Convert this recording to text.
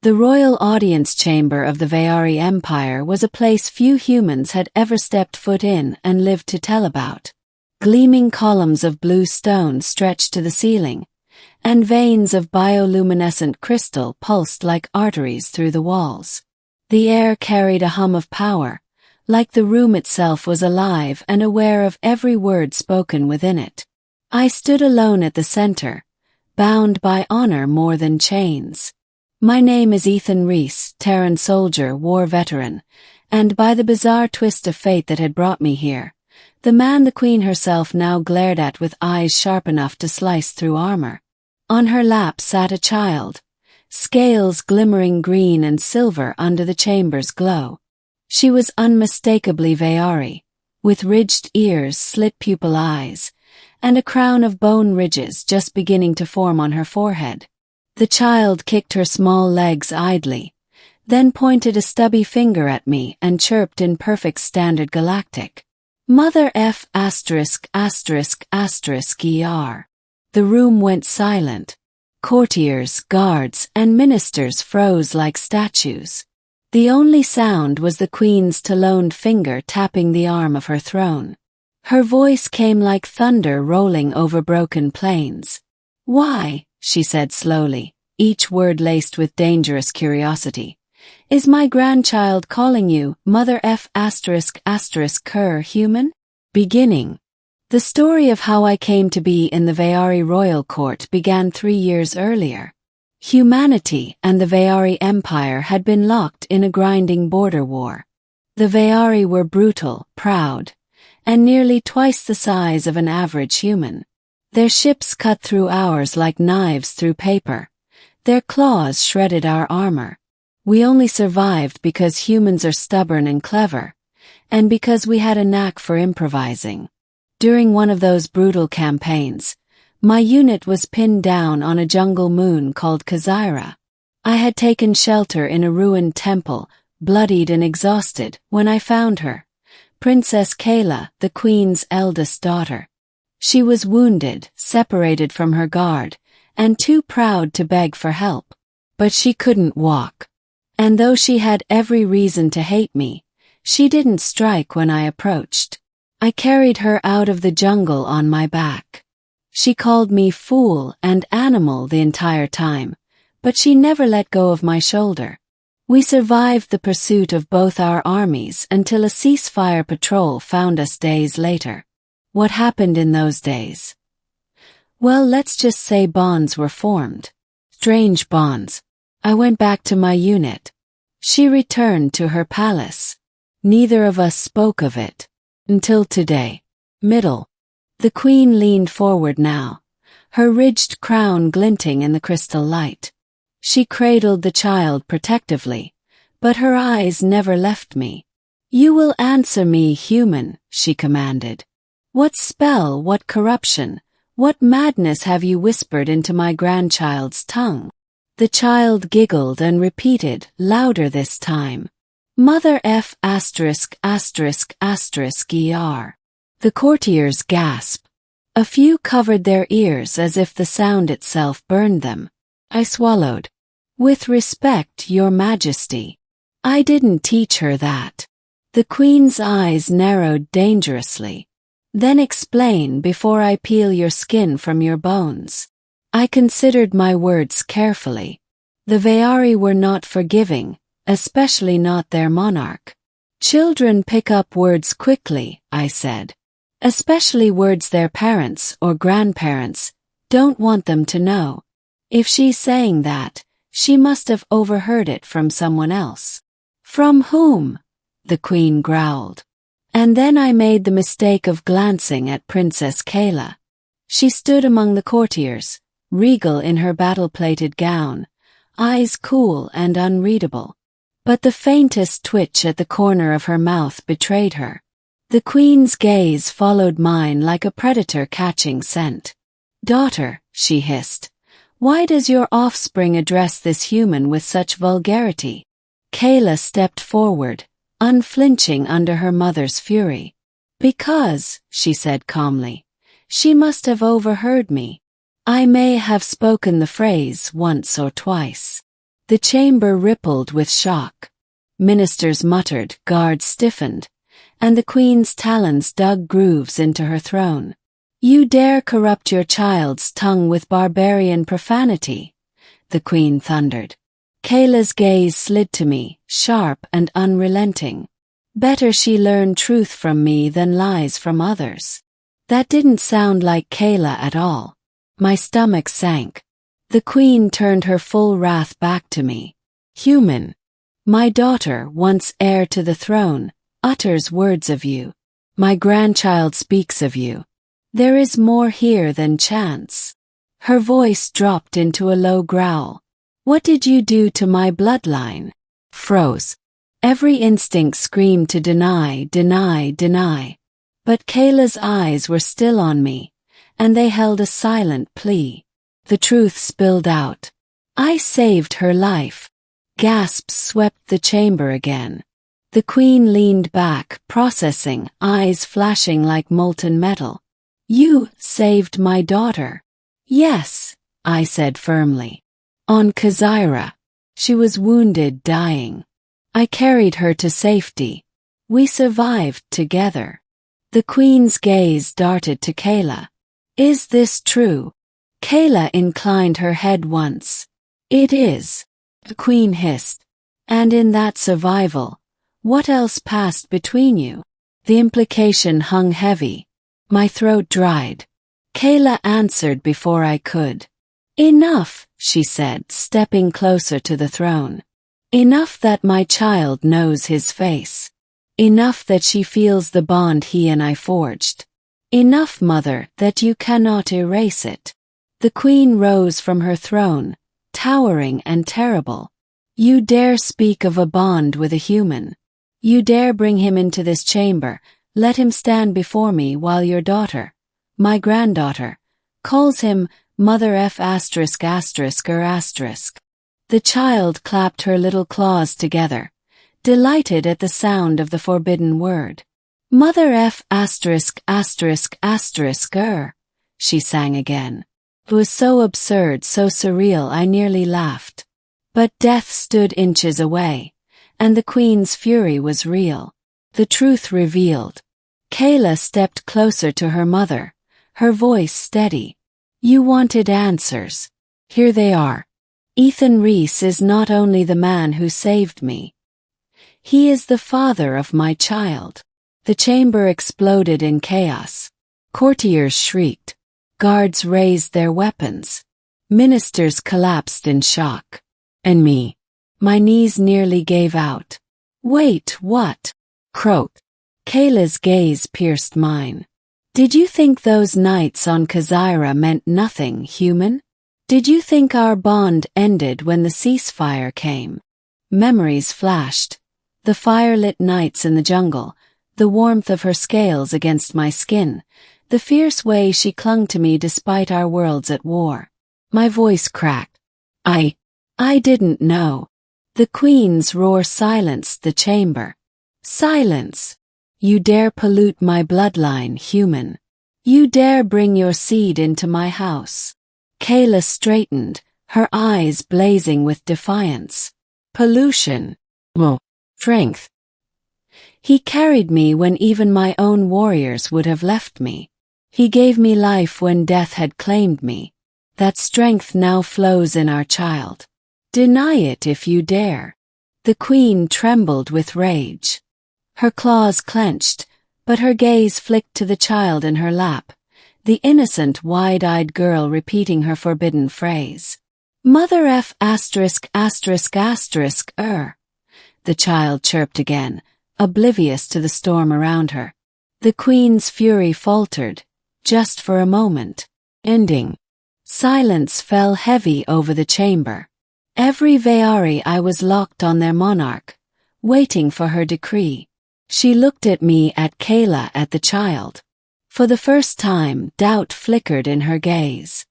The royal audience chamber of the Vayari Empire was a place few humans had ever stepped foot in and lived to tell about. Gleaming columns of blue stone stretched to the ceiling, and veins of bioluminescent crystal pulsed like arteries through the walls. The air carried a hum of power, like the room itself was alive and aware of every word spoken within it. I stood alone at the center, bound by honor more than chains. My name is Ethan Reese, Terran soldier, war veteran, and by the bizarre twist of fate that had brought me here, the man the Queen herself now glared at with eyes sharp enough to slice through armor. On her lap sat a child, scales glimmering green and silver under the chamber's glow. She was unmistakably Vayari, with ridged ears, slit pupil eyes, and a crown of bone ridges just beginning to form on her forehead. The child kicked her small legs idly, then pointed a stubby finger at me and chirped in perfect standard galactic. Mother F*********. The room went silent. Courtiers, guards, and ministers froze like statues. The only sound was the Queen's taloned finger tapping the arm of her throne. Her voice came like thunder rolling over broken plains. "Why," she said slowly, each word laced with dangerous curiosity, "is my grandchild calling you Mother F******** Ker Human?" Beginning. The story of how I came to be in the Vayari royal court began 3 years earlier. Humanity and the Vayari Empire had been locked in a grinding border war. The Vayari were brutal, proud, and nearly twice the size of an average human. Their ships cut through ours like knives through paper. Their claws shredded our armor. We only survived because humans are stubborn and clever, and because we had a knack for improvising. During one of those brutal campaigns, my unit was pinned down on a jungle moon called Kazira. I had taken shelter in a ruined temple, bloodied and exhausted, when I found her, Princess Kayla, the Queen's eldest daughter. She was wounded, separated from her guard, and too proud to beg for help. But she couldn't walk. And though she had every reason to hate me, she didn't strike when I approached. I carried her out of the jungle on my back. She called me fool and animal the entire time, but she never let go of my shoulder. We survived the pursuit of both our armies until a ceasefire patrol found us days later. What happened in those days? Well, let's just say bonds were formed. Strange bonds. I went back to my unit. She returned to her palace. Neither of us spoke of it. Until today. Middle. The Queen leaned forward now, her ridged crown glinting in the crystal light. She cradled the child protectively, but her eyes never left me. "You will answer me, human," she commanded. "What spell, what corruption, what madness have you whispered into my grandchild's tongue?" The child giggled and repeated, louder this time, "Mother F*********. The courtiers gasped. A few covered their ears as if the sound itself burned them. I swallowed. "With respect, Your Majesty. I didn't teach her that." The Queen's eyes narrowed dangerously. "Then explain before I peel your skin from your bones." I considered my words carefully. The Vayari were not forgiving, especially not their monarch. "Children pick up words quickly," I said. "Especially words their parents or grandparents don't want them to know. If she's saying that, she must have overheard it from someone else." "From whom?" the Queen growled. And then I made the mistake of glancing at Princess Kayla. She stood among the courtiers, regal in her battle-plated gown, eyes cool and unreadable. But the faintest twitch at the corner of her mouth betrayed her. The Queen's gaze followed mine like a predator catching scent. "Daughter," she hissed, "why does your offspring address this human with such vulgarity?" Kayla stepped forward, unflinching under her mother's fury. "Because," she said calmly, "she must have overheard me. I may have spoken the phrase once or twice." The chamber rippled with shock. Ministers muttered, guards stiffened, and the queen's talons dug grooves into her throne. "You dare corrupt your child's tongue with barbarian profanity," the queen thundered. Kayla's gaze slid to me, sharp and unrelenting. Better she learn truth from me than lies from others. That didn't sound like Kayla at all. My stomach sank. The queen turned her full wrath back to me. "Human, my daughter, once heir to the throne, utters words of you. My grandchild speaks of you. There is more here than chance." Her voice dropped into a low growl. "What did you do to my bloodline?" Froze. Every instinct screamed to deny, deny, deny. But Kayla's eyes were still on me, and they held a silent plea. The truth spilled out. "I saved her life." Gasps swept the chamber again. The queen leaned back, processing, eyes flashing like molten metal. "You saved my daughter." "Yes," I said firmly. "On Kazira. She was wounded, dying. I carried her to safety. We survived together." The queen's gaze darted to Kayla. "Is this true?" Kayla inclined her head once. "It is," the queen hissed. "And in that survival, what else passed between you?" The implication hung heavy. My throat dried. Kayla answered before I could. "Enough," she said, stepping closer to the throne. "Enough that my child knows his face. Enough that she feels the bond he and I forged. Enough, mother, that you cannot erase it." The queen rose from her throne, towering and terrible. "You dare speak of a bond with a human. You dare bring him into this chamber, let him stand before me while your daughter, my granddaughter, calls him Mother F***. The child clapped her little claws together, delighted at the sound of the forbidden word. "Mother F***, she sang again. It was so absurd, so surreal, I nearly laughed. But death stood inches away, and the queen's fury was real. The truth revealed. Kayla stepped closer to her mother, her voice steady. "You wanted answers. Here they are. Ethan Reese is not only the man who saved me. He is the father of my child." The chamber exploded in chaos. Courtiers shrieked. Guards raised their weapons. Ministers collapsed in shock. And me. My knees nearly gave out. "Wait, what?" croaked. Kayla's gaze pierced mine. "Did you think those nights on Kazira meant nothing, human? Did you think our bond ended when the ceasefire came?" Memories flashed. The fire-lit nights in the jungle, the warmth of her scales against my skin, the fierce way she clung to me despite our worlds at war. My voice cracked. I didn't know." The queen's roar silenced the chamber. "Silence! You dare pollute my bloodline, human. You dare bring your seed into my house." Kayla straightened, her eyes blazing with defiance. "Pollution. Well, strength. He carried me when even my own warriors would have left me. He gave me life when death had claimed me. That strength now flows in our child. Deny it if you dare." The queen trembled with rage. Her claws clenched, but her gaze flicked to the child in her lap, the innocent, wide-eyed girl repeating her forbidden phrase. "Mother F***. The child chirped again, oblivious to the storm around her. The queen's fury faltered, just for a moment, ending. Silence fell heavy over the chamber. Every Veari I was locked on their monarch, waiting for her decree. She looked at me, at Kayla, at the child. For the first time, doubt flickered in her gaze.